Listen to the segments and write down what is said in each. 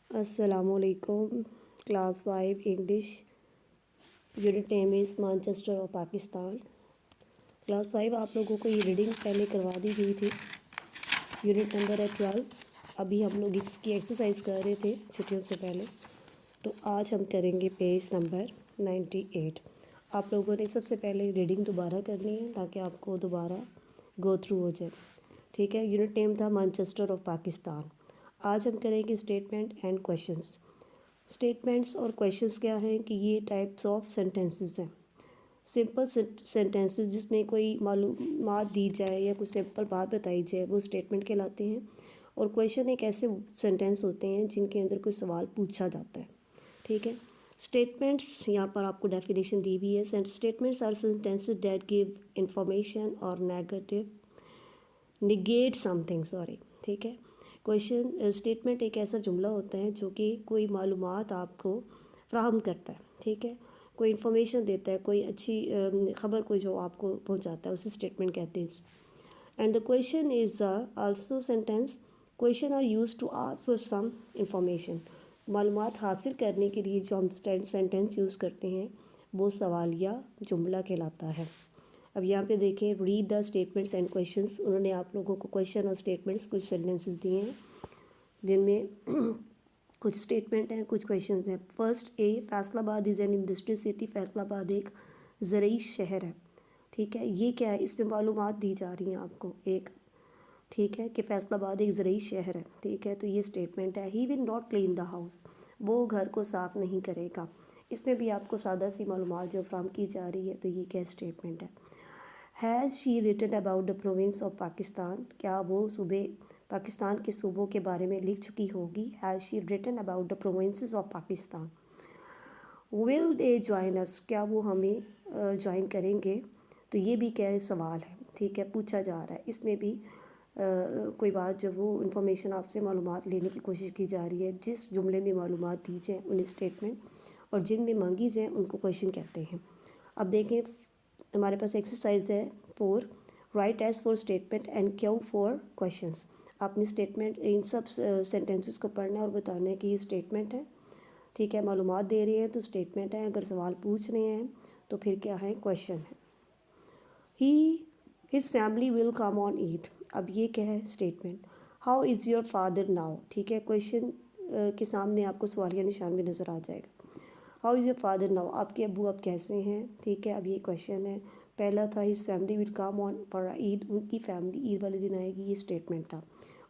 السلام علیکم. Class 5 English unit نیم از Manchester اور پاکستان. کلاس 5 آپ لوگوں کو یہ ریڈنگ پہلے کروا دی گئی تھی. یونٹ نمبر ہے 12. ابھی ہم لوگ اس کی ایکسرسائز کر رہے تھے چھٹیوں سے پہلے. تو آج ہم کریں گے پیج نمبر 98. آپ لوگوں نے سب سے پہلے ریڈنگ دوبارہ کرنی ہے تاکہ آپ کو دوبارہ گو تھرو ہو جائے. ٹھیک ہے. یونٹ نیم تھا مانچسٹر آف پاکستان. آج ہم کریں گے اسٹیٹمنٹ اینڈ کویشچنس. اسٹیٹمنٹس اور کویشچنس کیا ہیں کہ یہ ٹائپس آف سینٹینسز ہیں. سمپل سینٹینسز جس میں کوئی معلومات دی جائے یا کوئی سمپل بات بتائی جائے وہ اسٹیٹمنٹ کہلاتے ہیں. اور کویشچن ایک ایسے سینٹینس ہوتے ہیں جن کے اندر کوئی سوال پوچھا جاتا ہے. ٹھیک ہے. اسٹیٹمنٹس یہاں پر آپ کو ڈیفینیشن دی ہوئی ہے. Statements are sentences that give information اور نگیٹ سم تھنگ. ٹھیک ہے. کویشچن اسٹیٹمنٹ ایک ایسا جملہ ہوتا ہے جو کہ کوئی معلومات آپ کو فراہم کرتا ہے. ٹھیک ہے. کوئی انفارمیشن دیتا ہے, کوئی اچھی خبر کوئی جو آپ کو پہنچاتا ہے اسے اسٹیٹمنٹ کہتے ہیں. And the question is also sentence. Question are use to ask for some information. معلومات حاصل کرنے کے لیے جو ہم سینٹینس یوز کرتے ہیں وہ سوالیہ جملہ کہلاتا ہے. اب یہاں پہ دیکھیں, read the statements and questions. انہوں نے آپ لوگوں کو کویشچن اور اسٹیٹمنٹس کچھ سینٹینسز دیے ہیں جن میں کچھ اسٹیٹمنٹ ہیں کچھ کویشچنز ہیں. فرسٹ اے, فیصل آباد is an industrial city. Faisal آباد ایک زرعی شہر ہے. ٹھیک ہے. یہ کیا ہے, اس میں معلومات دی جا رہی ہیں آپ کو ایک. ٹھیک ہے کہ فیصل آباد ایک زرعی شہر ہے. ٹھیک ہے. تو یہ اسٹیٹمنٹ ہے. He will not clean the house. وہ گھر کو صاف نہیں کرے گا. اس میں بھی آپ کو سادہ سی معلومات جو فراہم کی جا رہی ہے. تو یہ کیا اسٹیٹمنٹ ہے. Has she written about the province of Pakistan. کیا وہ صوبے پاکستان کے صوبوں کے بارے میں لکھ چکی ہوگی. Has she written about the provinces of Pakistan. Will they join us. کیا وہ ہمیں جوائن کریں گے. تو یہ بھی کیا ہے, سوال ہے. ٹھیک ہے. پوچھا جا رہا ہے. اس میں بھی کوئی بات جو وہ انفارمیشن آپ سے معلومات لینے کی کوشش کی جا رہی ہے. جس جملے میں معلومات دی جائیں انہیں اسٹیٹمنٹ, اور جن میں مانگی جائیں ان کو کویشچن کہتے ہیں. اب دیکھیں ہمارے پاس ایکسرسائز ہے 4. Write S for statement and Q for questions. آپ نے اسٹیٹمنٹ ان سب سینٹینسز کو پڑھنا ہے اور بتانا ہے کہ یہ اسٹیٹمنٹ ہے. ٹھیک ہے. معلومات دے رہے ہیں تو اسٹیٹمنٹ ہے. اگر سوال پوچھ رہے ہیں تو پھر کیا ہے, کویشچن ہے. ہز فیملی ول کم آن عید. اب یہ کیا ہے, statement. How is your father now. ٹھیک ہے. کویشچن کے سامنے آپ کو سوالیہ نشان بھی نظر آ جائے گا. How is your father now. آپ کے ابو اب کیسے ہیں. ٹھیک ہے. اب یہ کویشچن ہے. پہلا تھا his family will come on for Eid. ان کی فیملی عید والے دن آئے گی. یہ اسٹیٹمنٹ تھا.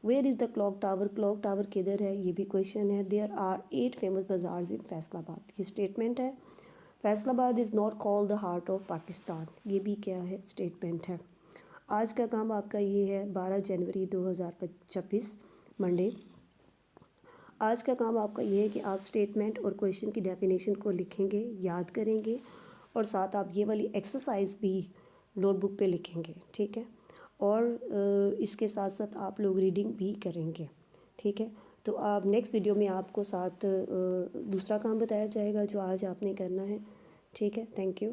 Where is the clock tower. Clock tower کدھر ہے. یہ بھی کویشچن ہے. دیر آر 8 فیمس بازارز ان فیصل آباد. یہ اسٹیٹمنٹ ہے. فیصل آباد is not call the heart of Pakistan. یہ بھی کیا ہے, اسٹیٹمنٹ ہے. آج کا کام آپ کا یہ ہے 12 جنوری 2026 منڈے. آج کا کام آپ کا یہ ہے کہ آپ اسٹیٹمنٹ اور کویشچن کی ڈیفینیشن کو لکھیں گے, یاد کریں گے, اور ساتھ آپ یہ والی ایکسرسائز بھی نوٹ بک پہ لکھیں گے. ٹھیک ہے. اور اس کے ساتھ ساتھ آپ لوگ ریڈنگ بھی کریں گے. ٹھیک ہے. تو آپ نیکسٹ ویڈیو میں آپ کو ساتھ دوسرا کام بتایا جائے گا جو آج آپ نے کرنا ہے. ٹھیک ہے. Thank you.